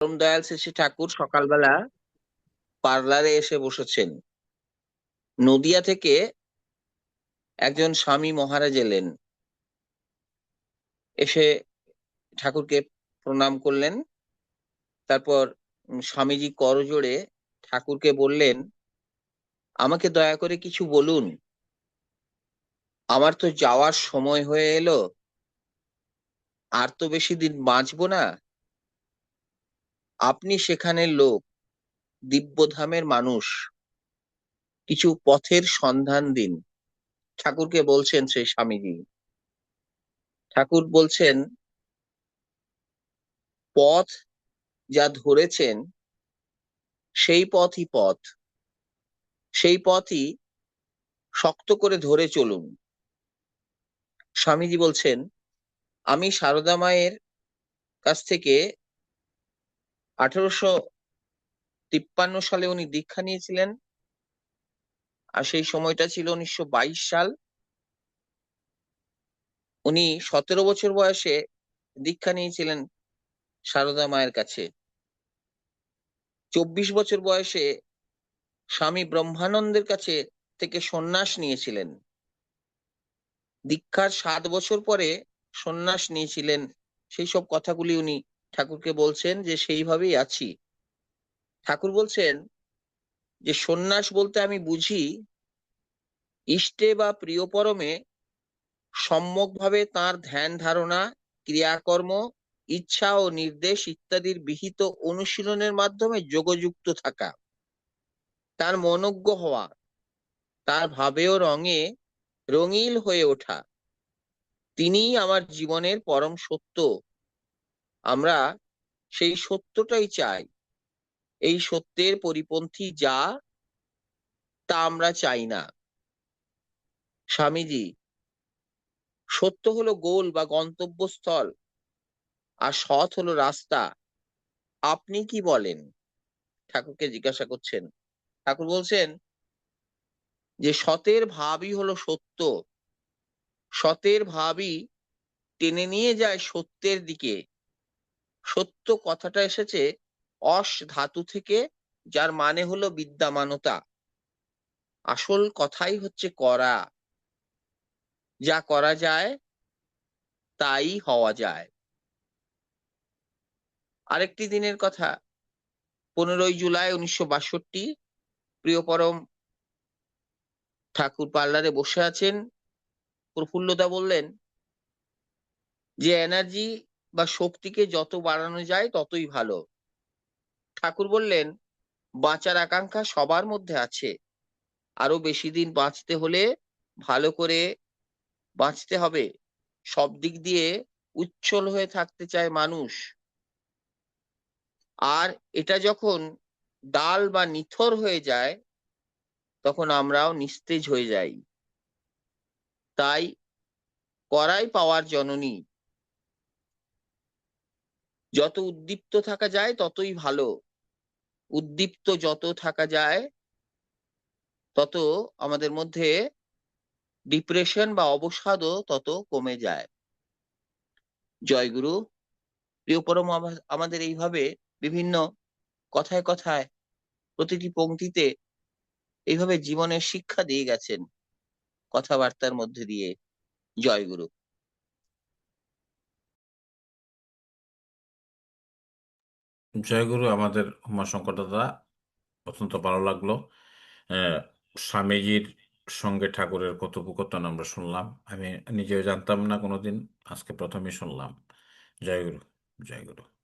দয়াল শেষে ঠাকুর সকালবেলা পার্লারে এসে বসেছেন। নদিয়া থেকে একজন স্বামী মহারাজ এলেন, এসে ঠাকুরকে প্রণাম করলেন। তারপর স্বামীজি করজোড়ে ঠাকুরকে বললেন, আমাকে দয়া করে কিছু বলুন, আমার তো যাওয়ার সময় হয়ে এলো, আর তো বেশি দিন বাঁচবো না। আপনি সেখানের লোক, দিব্যধামের মানুষ, কিছু পথের সন্ধান দিন। ঠাকুরকে বলছেন সেই স্বামীজি। ঠাকুর বলছেন, পথ যা ধরেছেন সেই পথই পথ, সেই পথই শক্ত করে ধরে চলুন। স্বামীজি বলছেন, আমি সারদা মায়ের কাছ থেকে 1853 সালে উনি দীক্ষা নিয়েছিলেন, আর সেই সময়টা ছিল 1922 সাল। উনি 17 বছর বয়সে দীক্ষা নিয়েছিলেন সারদা মায়ের কাছে। 24 বছর বয়সে স্বামী ব্রহ্মানন্দের কাছে থেকে সন্ন্যাস নিয়েছিলেন। দীক্ষার 7 বছর পরে সন্ন্যাস নিয়েছিলেন। সেই সব কথাগুলি উনি ঠাকুরকে বলছেন যে সেইভাবেই আছি। ঠাকুর বলছেন যে সন্ন্যাস বলতে আমি বুঝি ইষ্টে বা প্রিয় পরমে সম্যকভাবে তাঁর ধ্যান ধারণা, ক্রিয়াকর্ম, ইচ্ছা ও নির্দেশ ইত্যাদির বিহিত অনুশীলনের মাধ্যমে যোগযুক্ত থাকা, তার মনোজ্ঞ হওয়া, তার ভাবে ও রঙে রঙিল হয়ে ওঠা। তিনিই আমার জীবনের পরম সত্য। আমরা সেই সত্যটাই চাই। এই সত্যের পরিপন্থী যা, তা আমরা চাই না। স্বামীজি, সত্য হলো গোল বা গন্তব্যস্থল, আর সৎ হলো রাস্তা। আপনি কি বলেন? ঠাকুরকে জিজ্ঞাসা করছেন। ঠাকুর বলছেন যে সতের ভাবই হলো সত্য, সতের ভাবই টেনে নিয়ে যায় সত্যের দিকে। সত্য কথাটা এসেছে অস ধাতু থেকে, যার মানে হলো বিদ্যমানতা। আসল কথাই হচ্ছে করা। যা করা যায় তাই হওয়া যায়। আরেকটি দিনের কথা, 15ই জুলাই 1962। প্রিয় পরম ঠাকুর পার্লারে বসে আছেন। প্রফুল্লদা বললেন যে এনার্জি বা শক্তিকে যত বাড়ানো যায় ততই ভালো। ঠাকুর বললেন, বাঁচার আকাঙ্ক্ষা সবার মধ্যে আছে। আরো বেশি দিন বাঁচতে হলে ভালো করে বাঁচতে হবে। সব দিক দিয়ে উচ্ছল হয়ে থাকতে চায় মানুষ। আর এটা যখন ডাল বা নিথর হয়ে যায়, তখন আমরাও নিস্তেজ হয়ে যাই। তাই করাই পাওয়ার জননী। যত উদ্দীপ্ত থাকা যায় ততই ভালো। উদ্দীপ্ত যত থাকা যায় তত আমাদের মধ্যে ডিপ্রেশন বা অবসাদও তত কমে যায়। জয়গুরু। প্রিয় পরম আমাদের এইভাবে বিভিন্ন কথায় কথায়, প্রতিটি পংক্তিতে এইভাবে জীবনের শিক্ষা দিয়ে গেছেন কথাবার্তার মধ্যে দিয়ে। জয়গুরু। জয়গুরু। আমাদের উমাশঙ্কর দাদা, অত্যন্ত ভালো লাগলো। আহ, স্বামীজির সঙ্গে ঠাকুরের কথোপকথন আমরা শুনলাম। আমি নিজেও জানতাম না কোনোদিন, আজকে প্রথমেই শুনলাম। জয়গুরু। জয়গুরু।